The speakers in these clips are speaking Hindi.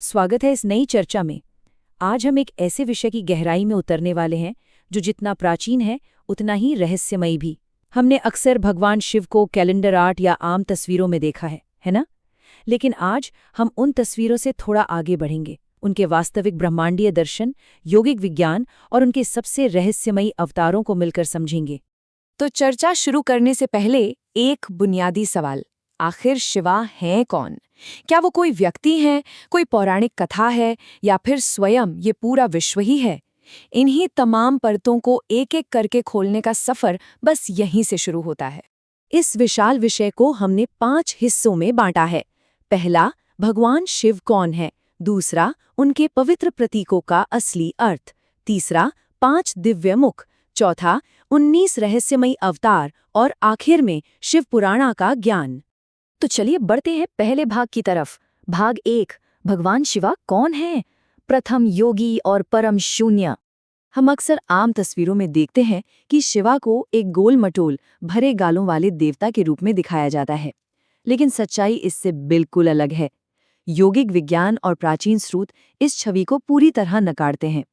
स्वागत है इस नई चर्चा में। आज हम एक ऐसे विषय की गहराई में उतरने वाले हैं जो जितना प्राचीन है उतना ही रहस्यमयी भी। हमने अक्सर भगवान शिव को कैलेंडर आर्ट या आम तस्वीरों में देखा है ना? लेकिन आज हम उन तस्वीरों से थोड़ा आगे बढ़ेंगे, उनके वास्तविक ब्रह्मांडीय दर्शन, योगिक विज्ञान और उनके सबसे रहस्यमयी अवतारों को मिलकर समझेंगे। तो चर्चा शुरू करने से पहले एक बुनियादी सवाल, आखिर शिवा हैं कौन? क्या वो कोई व्यक्ति हैं, कोई पौराणिक कथा है, या फिर स्वयं ये पूरा विश्व ही है? इन्हीं तमाम परतों को एक एक करके खोलने का सफर बस यहीं से शुरू होता है। इस विशाल विषय को हमने 5 हिस्सों में बांटा है। पहला, भगवान शिव कौन है। दूसरा, उनके पवित्र प्रतीकों का असली अर्थ। तीसरा, 5 दिव्य मुख। चौथा, 19 रहस्यमयी अवतार। और आखिर में शिव पुराणा का ज्ञान। तो चलिए बढ़ते हैं पहले भाग की तरफ। भाग 1, भगवान शिवा कौन है? प्रथम योगी और परम शून्य। हम अक्सर आम तस्वीरों में देखते हैं कि शिवा को एक गोल मटोल भरे गालों वाले देवता के रूप में दिखाया जाता है, लेकिन सच्चाई इससे बिल्कुल अलग है। योगिक विज्ञान और प्राचीन स्रोत इस छवि को पूरी तरह नकारते हैं।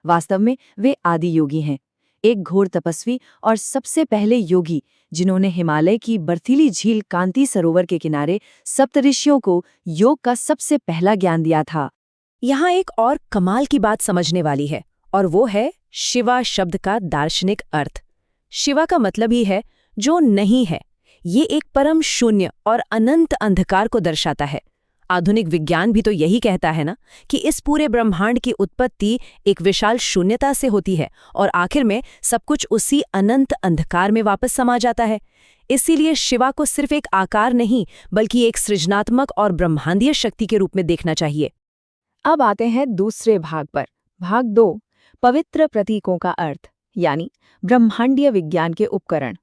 वास्तव में वे आदि योगी हैं, एक घोर तपस्वी और सबसे पहले योगी जिन्होंने हिमालय की बर्फीली झील कांति सरोवर के किनारे सप्तऋषियों को योग का सबसे पहला ज्ञान दिया था। यहाँ एक और कमाल की बात समझने वाली है, और वो है शिवा शब्द का दार्शनिक अर्थ। शिवा का मतलब ही है जो नहीं है। ये एक परम शून्य और अनंत अंधकार को दर्शाता है। आधुनिक विज्ञान भी तो यही कहता है ना, कि इस पूरे ब्रह्मांड की उत्पत्ति एक विशाल शून्यता से होती है और आखिर में सब कुछ उसी अनंत अंधकार में वापस समा जाता है। इसीलिए शिवा को सिर्फ एक आकार नहीं, बल्कि एक सृजनात्मक और ब्रह्मांडीय शक्ति के रूप में देखना चाहिए। अब आते हैं दूसरे भाग पर। भाग 2, पवित्र प्रतीकों का अर्थ, यानी ब्रह्मांडीय विज्ञान के उपकरण।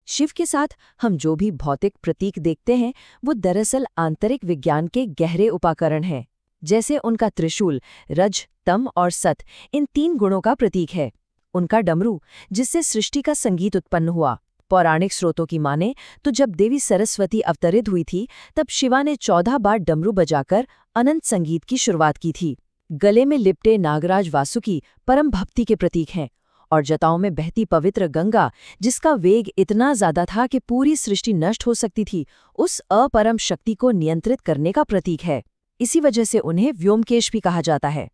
शिव के साथ हम जो भी भौतिक प्रतीक देखते हैं वो दरअसल आंतरिक विज्ञान के गहरे उपाकरण हैं। जैसे उनका त्रिशूल रज, तम और सत इन 3 गुणों का प्रतीक है। उनका डमरू जिससे सृष्टि का संगीत उत्पन्न हुआ। पौराणिक स्रोतों की माने तो जब देवी सरस्वती अवतरित हुई थी तब शिवा ने 14 बार डमरू बजाकर अनंत संगीत की शुरुआत की थी। गले में लिपटे नागराज वासुकी परम भक्ति के प्रतीक हैं, और जटाओं में बहती पवित्र गंगा जिसका वेग इतना ज्यादा था कि पूरी सृष्टि नष्ट हो सकती थी, उस अपरम शक्ति को नियंत्रित करने का प्रतीक है। इसी वजह से उन्हें व्योमकेश भी कहा जाता है।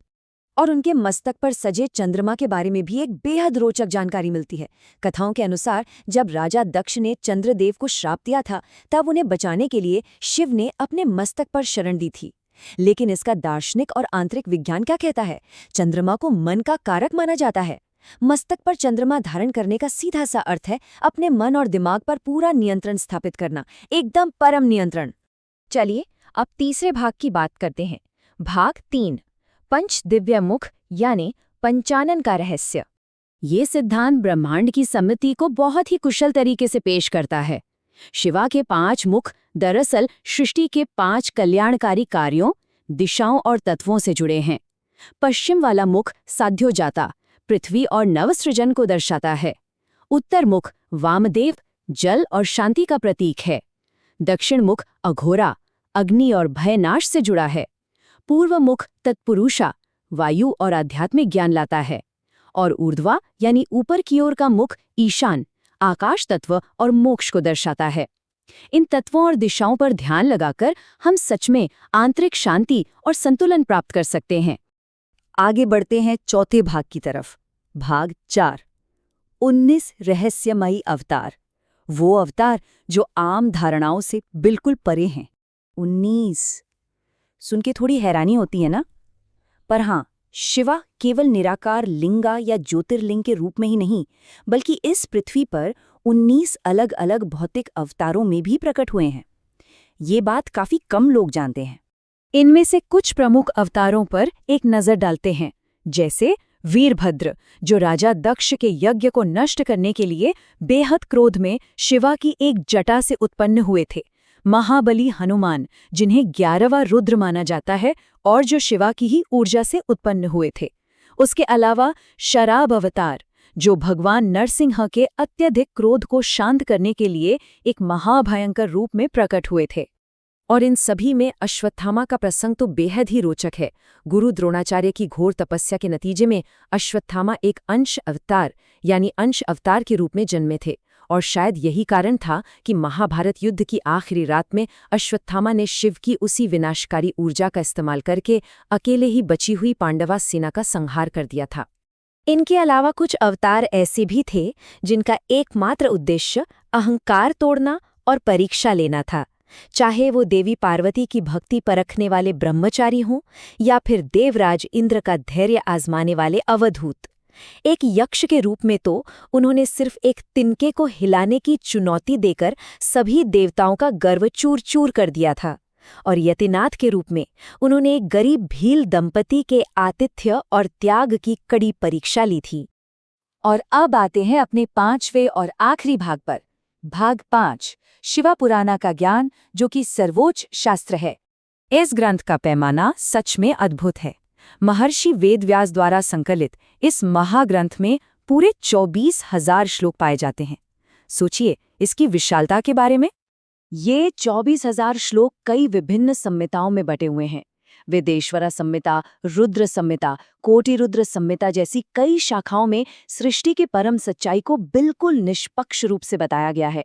और उनके मस्तक पर सजे चंद्रमा के बारे में भी एक बेहद रोचक जानकारी मिलती है। कथाओं के अनुसार जब राजा दक्ष ने चंद्रदेव को श्राप दिया था तब उन्हें बचाने के लिए शिव ने अपने मस्तक पर शरण दी थी। लेकिन इसका दार्शनिक और आंतरिक विज्ञान क्या कहता है? चंद्रमा को मन का कारक माना जाता है। मस्तक पर चंद्रमा धारण करने का सीधा सा अर्थ है अपने मन और दिमाग पर पूरा नियंत्रण स्थापित करना, एकदम परम नियंत्रण। चलिए अब तीसरे भाग की बात करते हैं। भाग 3, पंच दिव्य मुख यानी पंचानन का रहस्य। ये सिद्धांत ब्रह्मांड की सम्मिति को बहुत ही कुशल तरीके से पेश करता है। शिवा के 5 मुख दरअसल सृष्टि के 5 कल्याणकारी कार्यों, दिशाओं और तत्वों से जुड़े हैं। पश्चिम वाला मुख साध्योजाता, पृथ्वी और नवसृजन को दर्शाता है। उत्तर मुख वामदेव, जल और शांति का प्रतीक है। दक्षिण मुख अघोरा, अग्नि और भयनाश से जुड़ा है। पूर्व मुख तत्पुरुषा, वायु और आध्यात्मिक ज्ञान लाता है। और ऊर्ध्वा यानी ऊपर की ओर का मुख ईशान, आकाश तत्व और मोक्ष को दर्शाता है। इन तत्वों और दिशाओं पर ध्यान लगाकर हम सच में आंतरिक शांति और संतुलन प्राप्त कर सकते हैं। आगे बढ़ते हैं चौथे भाग की तरफ। भाग 4, 19 रहस्यमयी अवतार। वो अवतार जो आम धारणाओं से बिल्कुल परे हैं। 19 सुन के थोड़ी हैरानी होती है ना? पर हाँ, शिवा केवल निराकार लिंगा या ज्योतिर्लिंग के रूप में ही नहीं, बल्कि इस पृथ्वी पर 19 अलग अलग भौतिक अवतारों में भी प्रकट हुए हैं। ये बात काफी कम लोग जानते हैं। इनमें से कुछ प्रमुख अवतारों पर एक नजर डालते हैं। जैसे वीरभद्र, जो राजा दक्ष के यज्ञ को नष्ट करने के लिए बेहद क्रोध में शिवा की एक जटा से उत्पन्न हुए थे। महाबली हनुमान, जिन्हें 11वां रुद्र माना जाता है और जो शिवा की ही ऊर्जा से उत्पन्न हुए थे। उसके अलावा शराब अवतार, जो भगवान नरसिंह के अत्यधिक क्रोध को शांत करने के लिए एक महाभयंकर रूप में प्रकट हुए थे। और इन सभी में अश्वत्थामा का प्रसंग तो बेहद ही रोचक है। गुरु द्रोणाचार्य की घोर तपस्या के नतीजे में अश्वत्थामा एक अंश अवतार यानी अंश अवतार के रूप में जन्मे थे, और शायद यही कारण था कि महाभारत युद्ध की आखिरी रात में अश्वत्थामा ने शिव की उसी विनाशकारी ऊर्जा का इस्तेमाल करके अकेले ही बची हुई पांडवा सेना का संहार कर दिया था। इनके अलावा कुछ अवतार ऐसे भी थे जिनका एकमात्र उद्देश्य अहंकार तोड़ना और परीक्षा लेना था, चाहे वो देवी पार्वती की भक्ति परखने वाले ब्रह्मचारी हों या फिर देवराज इंद्र का धैर्य आजमाने वाले अवधूत। एक यक्ष के रूप में तो उन्होंने सिर्फ एक तिनके को हिलाने की चुनौती देकर सभी देवताओं का गर्व चूर चूर कर दिया था, और यतिनाथ के रूप में उन्होंने एक गरीब भील दंपति के आतिथ्य और त्याग की कड़ी परीक्षा ली थी। और अब आते हैं अपने 5वें और आखिरी भाग पर। भाग 5, शिवा पुराना का ज्ञान, जो कि सर्वोच्च शास्त्र है। इस ग्रंथ का पैमाना सच में अद्भुत है। महर्षि वेदव्यास द्वारा संकलित इस महाग्रंथ में पूरे 24,000 श्लोक पाए जाते हैं। सोचिए इसकी विशालता के बारे में। ये 24,000 श्लोक कई विभिन्न संहिताओं में बटे हुए हैं। वेदेश्वरा संहिता, रुद्र संहिता, कोटिरुद्र संहिता जैसी कई शाखाओं में सृष्टि की परम सच्चाई को बिल्कुल निष्पक्ष रूप से बताया गया है।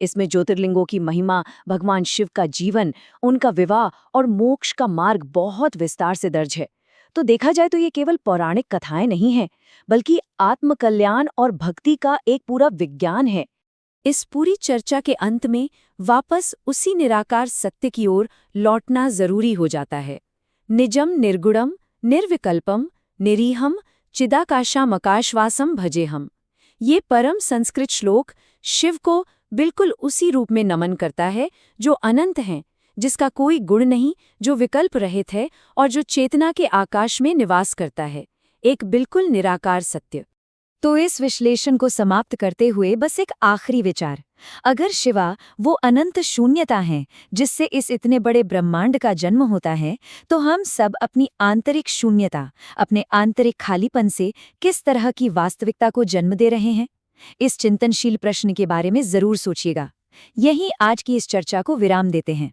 इसमें ज्योतिर्लिंगों की महिमा, भगवान शिव का जीवन, उनका विवाह और मोक्ष का मार्ग बहुत विस्तार से दर्ज है। तो देखा जाए तो ये केवल पौराणिक कथाएं नहीं हैं, बल्कि आत्मकल्याण और भक्ति का एक पूरा विज्ञान है। इस पूरी चर्चा के अंत में वापस उसी निराकार सत्य की ओर लौटना जरूरी हो जाता है। निजम निर्गुणम निर्विकल्पम निरीहम चिदाकाशामकाशवासम भजेहम। ये परम संस्कृत श्लोक शिव को बिल्कुल उसी रूप में नमन करता है जो अनंत हैं, जिसका कोई गुण नहीं, जो विकल्प रहित है और जो चेतना के आकाश में निवास करता है, एक बिल्कुल निराकार सत्य। तो इस विश्लेषण को समाप्त करते हुए बस एक आखिरी विचार। अगर शिवा वो अनंत शून्यता है जिससे इस इतने बड़े ब्रह्मांड का जन्म होता है, तो हम सब अपनी आंतरिक शून्यता, अपने आंतरिक खालीपन से किस तरह की वास्तविकता को जन्म दे रहे हैं? इस चिंतनशील प्रश्न के बारे में जरूर सोचिएगा। यहीं आज की इस चर्चा को विराम देते हैं।